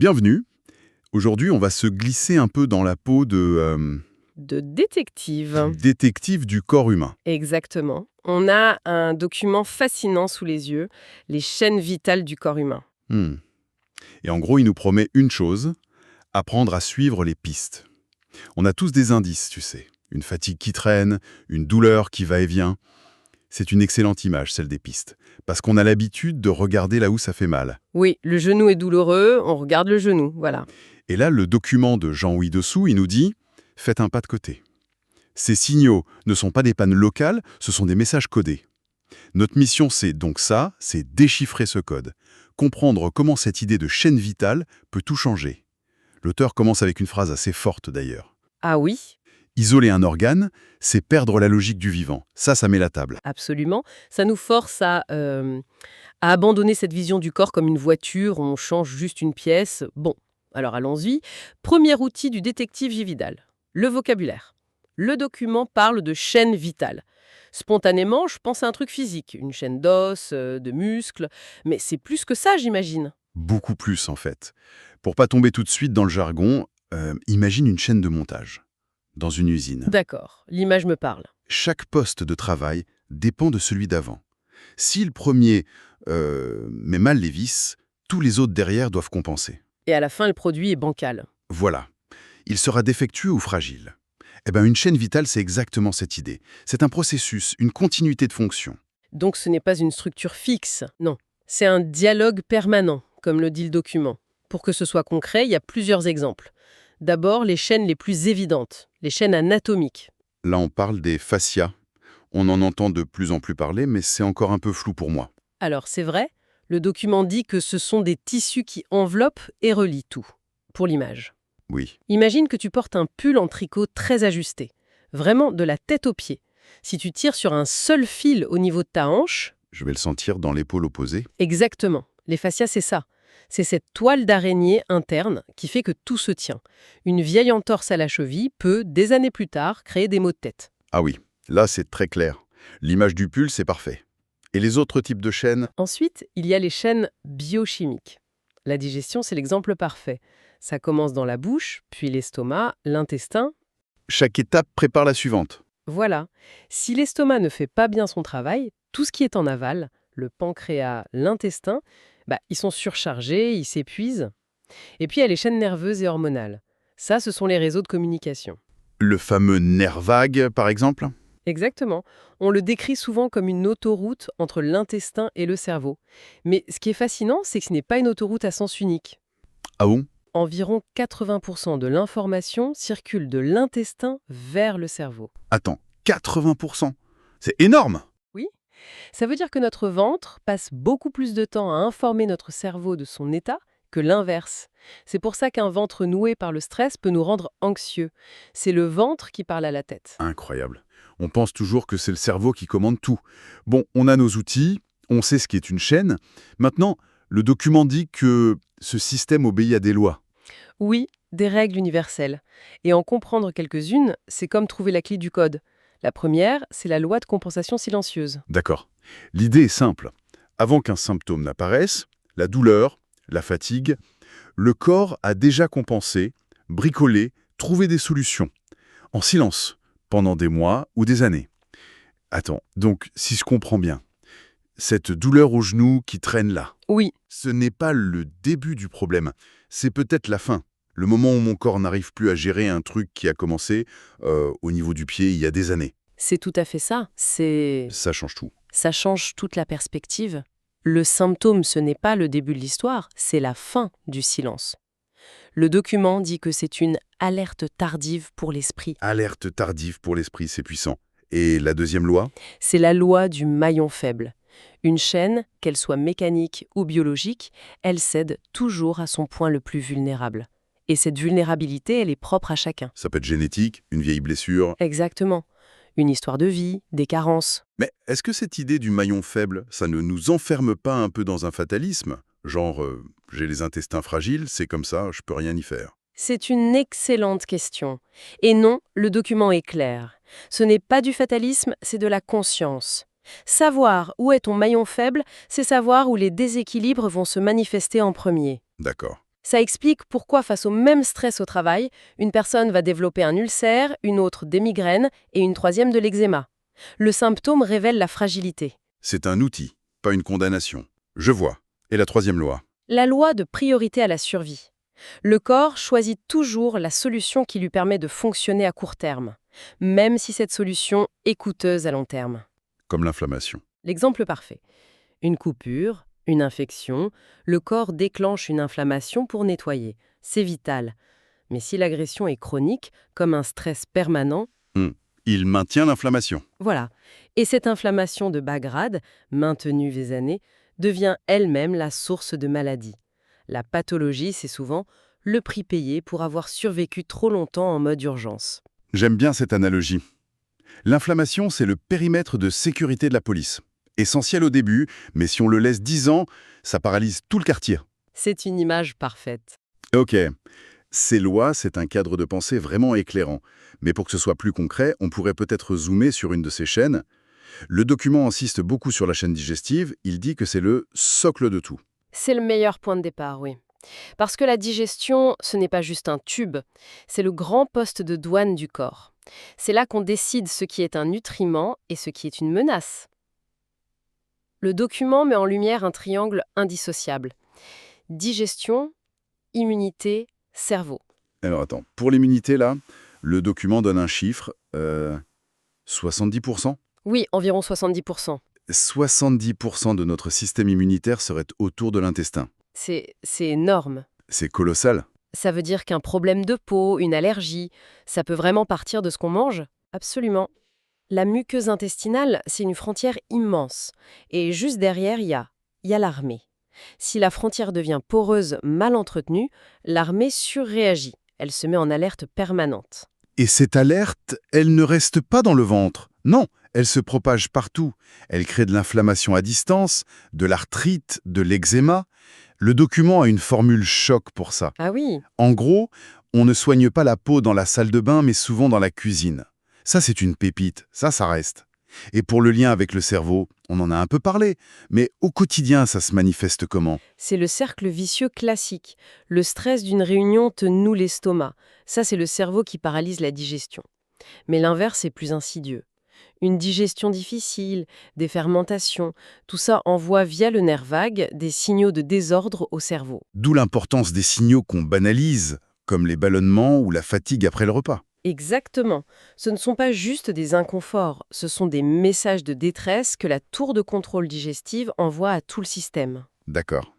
Bienvenue. Aujourd'hui, on va se glisser un peu dans la peau De détective. du détective du corps humain. Exactement. On a un document fascinant sous les yeux, les chaînes vitales du corps humain. Hmm. Et en gros, il nous promet une chose, apprendre à suivre les pistes. On a tous des indices, tu sais. Une fatigue qui traîne, une douleur qui va et vient. C'est une excellente image, celle des pistes. Parce qu'on a l'habitude de regarder là où ça fait mal. Oui, le genou est douloureux, on regarde le genou, voilà. Et là, le document de Jean-Louis Dessous, il nous dit « Faites un pas de côté ». Ces signaux ne sont pas des pannes locales, ce sont des messages codés. Notre mission, c'est donc ça, c'est déchiffrer ce code. Comprendre comment cette idée de chaîne vitale peut tout changer. L'auteur commence avec une phrase assez forte d'ailleurs. Ah oui, Isoler un organe, c'est perdre la logique du vivant. Ça met la table. absolument. Ça nous force à abandonner cette vision du corps comme une voiture, on change juste une pièce. Bon, alors allons-y. Premier outil du détective J. Vidal, le vocabulaire. Le document parle de chaîne vitale. Spontanément, je pense à un truc physique, une chaîne d'os, de muscles, mais c'est plus que ça, j'imagine. Beaucoup plus en fait. Pour pas tomber tout de suite dans le jargon, imagine une chaîne de montage. Dans une usine. D'accord, l'image me parle. Chaque poste de travail dépend de celui d'avant. Si le premier met mal les vis, tous les autres derrière doivent compenser. Et à la fin, le produit est bancal. Voilà. Il sera défectueux ou fragile. Eh bien, une chaîne vitale, c'est exactement cette idée. C'est un processus, une continuité de fonction. Donc ce n'est pas une structure fixe, non. C'est un dialogue permanent, comme le dit le document. Pour que ce soit concret, il y a plusieurs exemples. D'abord, les chaînes les plus évidentes, les chaînes anatomiques. Là, on parle des fascias. On en entend de plus en plus parler, mais c'est encore un peu flou pour moi. Alors, c'est vrai, le document dit que ce sont des tissus qui enveloppent et relient tout, pour l'image. Oui, Imagine que tu portes un pull en tricot très ajusté, vraiment de la tête aux pieds. Si tu tires sur un seul fil au niveau de ta hanche, je vais le sentir dans l'épaule opposée. exactement, les fascias c'est ça. C'est cette toile d'araignée interne qui fait que tout se tient. Une vieille entorse à la cheville peut, des années plus tard, créer des maux de tête. Ah oui, là, c'est très clair. L'image du pull, c'est parfait. Et les autres types de chaînes? Ensuite, il y a les chaînes biochimiques. La digestion, c'est l'exemple parfait. Ça commence dans la bouche, puis l'estomac, l'intestin. Chaque étape prépare la suivante. Voilà. Si l'estomac ne fait pas bien son travail, tout ce qui est en aval, le pancréas, l'intestin, ils sont surchargés, ils s'épuisent. Et puis il y a les chaînes nerveuses et hormonales. Ça, ce sont les réseaux de communication. Le fameux nerf vague, par exemple? Exactement. On le décrit souvent comme une autoroute entre l'intestin et le cerveau. Mais ce qui est fascinant, c'est que ce n'est pas une autoroute à sens unique. Ah bon? Environ 80% de l'information circule de l'intestin vers le cerveau. Attends, 80%? C'est énorme! Oui, ça veut dire que notre ventre passe beaucoup plus de temps à informer notre cerveau de son état que l'inverse. C'est pour ça qu'un ventre noué par le stress peut nous rendre anxieux. C'est le ventre qui parle à la tête. Incroyable. On pense toujours que c'est le cerveau qui commande tout. Bon, on a nos outils, on sait ce qu'est une chaîne. Maintenant, le document dit que ce système obéit à des lois. Oui, des règles universelles. Et en comprendre quelques-unes, c'est comme trouver la clé du code. La première, c'est la loi de compensation silencieuse. D'accord. L'idée est simple. Avant qu'un symptôme n'apparaisse, la douleur, la fatigue, le corps a déjà compensé, bricolé, trouvé des solutions. En silence, pendant des mois ou des années. Attends, donc, si je comprends bien, cette douleur au genou qui traîne là, Oui, ce n'est pas le début du problème, c'est peut-être la fin. Le moment où mon corps n'arrive plus à gérer un truc qui a commencé au niveau du pied il y a des années. c'est tout à fait ça. Ça change tout. Ça change toute la perspective. Le symptôme, ce n'est pas le début de l'histoire, c'est la fin du silence. Le document dit que c'est une alerte tardive pour l'esprit. Alerte tardive pour l'esprit, c'est puissant. Et la deuxième loi? C'est la loi du maillon faible. Une chaîne, qu'elle soit mécanique ou biologique, elle cède toujours à son point le plus vulnérable. Et cette vulnérabilité, elle est propre à chacun. Ça peut être génétique, une vieille blessure. Exactement. Une histoire de vie, des carences. Mais est-ce que cette idée du maillon faible, ça ne nous enferme pas un peu dans un fatalisme? Genre, j'ai les intestins fragiles, c'est comme ça, je peux rien y faire. C'est une excellente question. Et non, le document est clair. Ce n'est pas du fatalisme, c'est de la conscience. Savoir où est ton maillon faible, c'est savoir où les déséquilibres vont se manifester en premier. D'accord. Ça explique pourquoi, face au même stress au travail, une personne va développer un ulcère, une autre des migraines et une troisième de l'eczéma. Le symptôme révèle la fragilité. C'est un outil, pas une condamnation. Je vois. Et la troisième loi? La loi de priorité à la survie. Le corps choisit toujours la solution qui lui permet de fonctionner à court terme, même si cette solution est coûteuse à long terme. Comme l'inflammation. L'exemple parfait. Une coupure, une infection, le corps déclenche une inflammation pour nettoyer. C'est vital. Mais si l'agression est chronique, comme un stress permanent, Il maintient l'inflammation. voilà. Et cette inflammation de bas grade, maintenue des années, devient elle-même la source de maladie. La pathologie, c'est souvent le prix payé pour avoir survécu trop longtemps en mode urgence. J'aime bien cette analogie. L'inflammation, c'est le périmètre de sécurité de la police. Essentiel au début, mais si on le laisse 10 ans, ça paralyse tout le quartier. C'est une image parfaite. Ok. Ces lois, c'est un cadre de pensée vraiment éclairant. Mais pour que ce soit plus concret, on pourrait peut-être zoomer sur une de ces chaînes. Le document insiste beaucoup sur la chaîne digestive, il dit que c'est le socle de tout. C'est le meilleur point de départ, oui. Parce que la digestion, ce n'est pas juste un tube, c'est le grand poste de douane du corps. C'est là qu'on décide ce qui est un nutriment et ce qui est une menace. Le document met en lumière un triangle indissociable. Digestion, immunité, cerveau. Alors attends, pour l'immunité là, le document donne un chiffre, 70%. Oui, environ 70%. 70% de notre système immunitaire serait autour de l'intestin. C'est énorme. C'est colossal. Ça veut dire qu'un problème de peau, une allergie, ça peut vraiment partir de ce qu'on mange? Absolument. La muqueuse intestinale, c'est une frontière immense. Et juste derrière, il y a l'armée. Si la frontière devient poreuse, mal entretenue, l'armée surréagit. Elle se met en alerte permanente. Et cette alerte, elle ne reste pas dans le ventre. Non, elle se propage partout. Elle crée de l'inflammation à distance, de l'arthrite, de l'eczéma. Le document a une formule choc pour ça. Ah oui, En gros, on ne soigne pas la peau dans la salle de bain, mais souvent dans la cuisine. Ça, c'est une pépite. Ça reste. Et pour le lien avec le cerveau, on en a un peu parlé. Mais au quotidien, ça se manifeste comment? c'est le cercle vicieux classique. Le stress d'une réunion te noue l'estomac. Ça, c'est le cerveau qui paralyse la digestion. Mais l'inverse est plus insidieux. Une digestion difficile, des fermentations, tout ça envoie via le nerf vague des signaux de désordre au cerveau. D'où l'importance des signaux qu'on banalise, comme les ballonnements ou la fatigue après le repas. Exactement. Ce ne sont pas juste des inconforts, ce sont des messages de détresse que la tour de contrôle digestive envoie à tout le système. D'accord.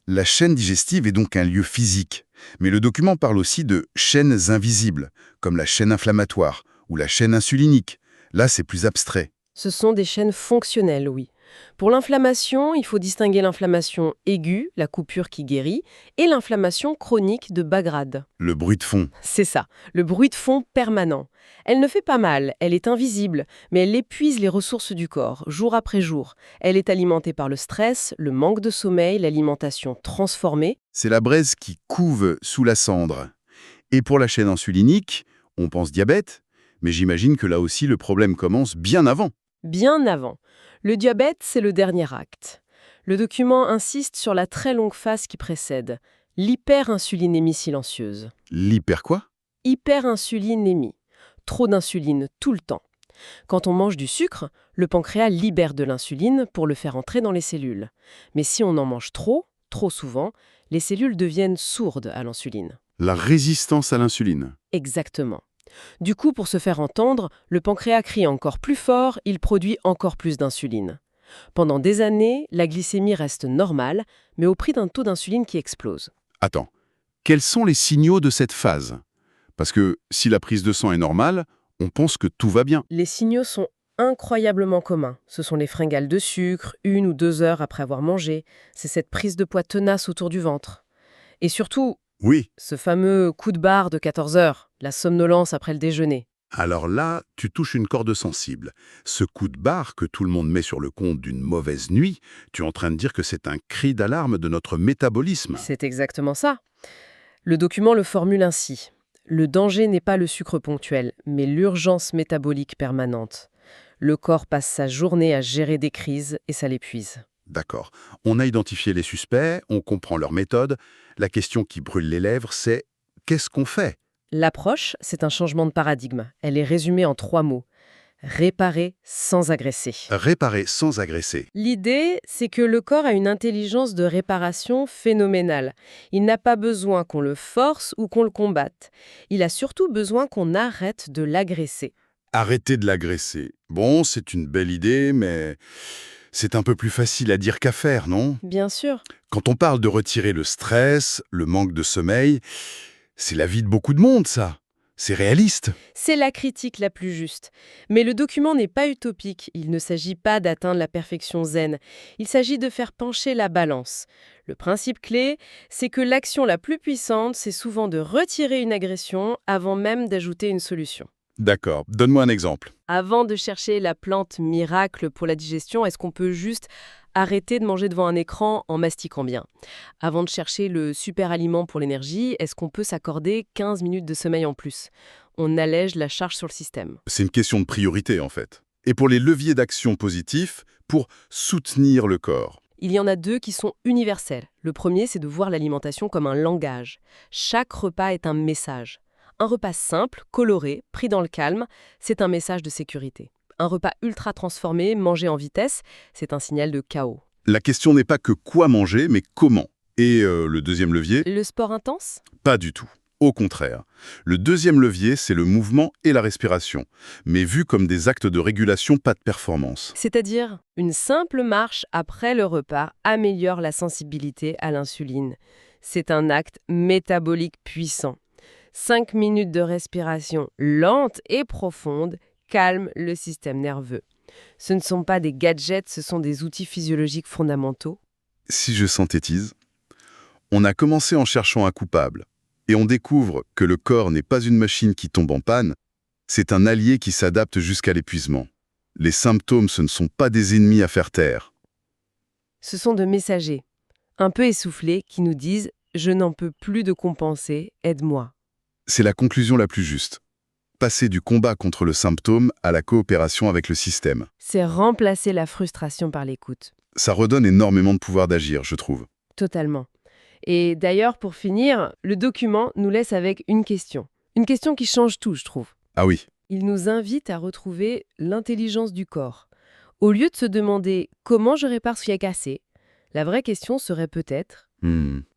La chaîne digestive est donc un lieu physique, mais le document parle aussi de chaînes invisibles, comme la chaîne inflammatoire ou la chaîne insulinique. Là, c'est plus abstrait. Ce sont des chaînes fonctionnelles, oui. Pour l'inflammation, il faut distinguer l'inflammation aiguë, la coupure qui guérit, et l'inflammation chronique de bas grade. Le bruit de fond. C'est ça, le bruit de fond permanent. Elle ne fait pas mal, elle est invisible, mais elle épuise les ressources du corps, jour après jour. Elle est alimentée par le stress, le manque de sommeil, l'alimentation transformée. C'est la braise qui couve sous la cendre. Et pour la chaîne insulinique, on pense diabète, mais j'imagine que là aussi le problème commence bien avant. Bien avant. Le diabète, c'est le dernier acte. Le document insiste sur la très longue phase qui précède, l'hyperinsulinémie silencieuse. L'hyper quoi? Hyperinsulinémie. Trop d'insuline tout le temps. Quand on mange du sucre, le pancréas libère de l'insuline pour le faire entrer dans les cellules. Mais si on en mange trop souvent, les cellules deviennent sourdes à l'insuline. La résistance à l'insuline. Exactement. Du coup, pour se faire entendre, le pancréas crie encore plus fort, il produit encore plus d'insuline. Pendant des années, la glycémie reste normale, mais au prix d'un taux d'insuline qui explose. Attends, quels sont les signaux de cette phase? Parce que si la prise de sang est normale, on pense que tout va bien. Les signaux sont incroyablement communs. Ce sont les fringales de sucre, 1 ou 2 heures après avoir mangé. C'est cette prise de poids tenace autour du ventre. Et surtout, Oui. ce fameux coup de barre de 14 heures, la somnolence après le déjeuner. Alors là, tu touches une corde sensible. Ce coup de barre que tout le monde met sur le compte d'une mauvaise nuit, tu es en train de dire que c'est un cri d'alarme de notre métabolisme. C'est exactement ça. Le document le formule ainsi. Le danger n'est pas le sucre ponctuel, mais l'urgence métabolique permanente. Le corps passe sa journée à gérer des crises et ça l'épuise. D'accord. On a identifié les suspects, on comprend leur méthode. La question qui brûle les lèvres, c'est qu'est-ce qu'on fait? L'approche, c'est un changement de paradigme. Elle est résumée en 3 mots. Réparer sans agresser. Réparer sans agresser. L'idée, c'est que le corps a une intelligence de réparation phénoménale. Il n'a pas besoin qu'on le force ou qu'on le combatte. Il a surtout besoin qu'on arrête de l'agresser. Arrêter de l'agresser. Bon, c'est une belle idée, mais c'est un peu plus facile à dire qu'à faire, non? Bien sûr. Quand on parle de retirer le stress, le manque de sommeil, c'est la vie de beaucoup de monde, ça. C'est réaliste. C'est la critique la plus juste. Mais le document n'est pas utopique. Il ne s'agit pas d'atteindre la perfection zen. Il s'agit de faire pencher la balance. Le principe clé, c'est que l'action la plus puissante, c'est souvent de retirer une agression avant même d'ajouter une solution. D'accord. Donne-moi un exemple. Avant de chercher la plante miracle pour la digestion, est-ce qu'on peut juste arrêter de manger devant un écran en mastiquant bien? Avant de chercher le super aliment pour l'énergie, est-ce qu'on peut s'accorder 15 minutes de sommeil en plus? On allège la charge sur le système. C'est une question de priorité, en fait. Et pour les leviers d'action positifs, pour soutenir le corps. Il y en a 2 qui sont universels. Le premier, c'est de voir l'alimentation comme un langage. Chaque repas est un message. Un repas simple, coloré, pris dans le calme, c'est un message de sécurité. Un repas ultra transformé, mangé en vitesse, c'est un signal de chaos. La question n'est pas que quoi manger, mais comment. Et le deuxième levier, Le sport intense? pas du tout. Au contraire. Le deuxième levier, c'est le mouvement et la respiration, mais vu comme des actes de régulation, pas de performance. C'est-à-dire, une simple marche après le repas améliore la sensibilité à l'insuline. C'est un acte métabolique puissant. 5 minutes de respiration lente et profonde calment le système nerveux. Ce ne sont pas des gadgets, ce sont des outils physiologiques fondamentaux. Si je synthétise, on a commencé en cherchant un coupable, et on découvre que le corps n'est pas une machine qui tombe en panne, c'est un allié qui s'adapte jusqu'à l'épuisement. Les symptômes, ce ne sont pas des ennemis à faire taire. Ce sont de messagers, un peu essoufflés, qui nous disent « Je n'en peux plus de compenser, aide-moi ». C'est la conclusion la plus juste. Passer du combat contre le symptôme à la coopération avec le système. C'est remplacer la frustration par l'écoute. Ça redonne énormément de pouvoir d'agir, je trouve. Totalement. Et d'ailleurs, pour finir, le document nous laisse avec une question. Une question qui change tout, je trouve. Ah oui, Il nous invite à retrouver l'intelligence du corps. Au lieu de se demander comment je répare ce qui est cassé, la vraie question serait peut-être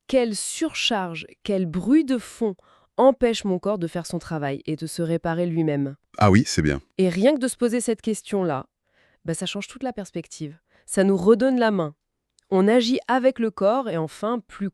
quelle surcharge, quel bruit de fond empêche mon corps de faire son travail et de se réparer lui-même. Ah oui, c'est bien. Et rien que de se poser cette question-là, ça change toute la perspective. Ça nous redonne la main. On agit avec le corps et enfin plus